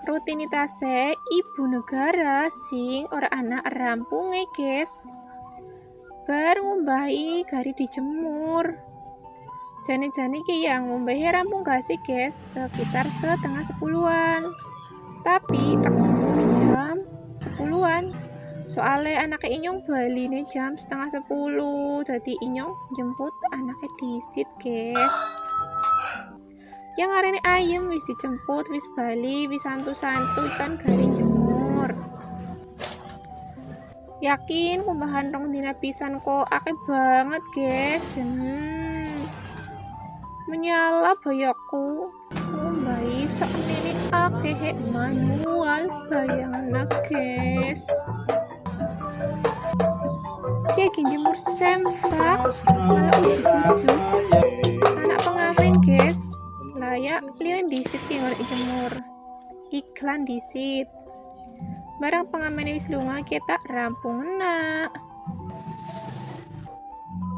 Rutinitasé ibu negara sing ora anak rampunge, guys. Bar ngumbahi gari dijemur. Jane-jane ki yang ngumbahi rampung gak sih, guys? Sekitar setengah 10-an. Tapi tak jemur jam 10-an. Soalnya anaknya inyong baline jam setengah 10. Jadi inyong jemput anaknya disit, guys. Yang arene ayam wis dijemput, wis bali, wis santu-santu ikan gari jemur. Yakin kumbahan rong dina pisan kok akeh banget, guys. Menyala bayaku. Ngumbahi sakmene akeh manual bayangna, guys. Kayak jemur semfak malah ujuk-ujuk anak pengamen, guys. Layak lirin disit ki ngorek jemur iklan disit barang pengamen wis lunga kita rampung enak.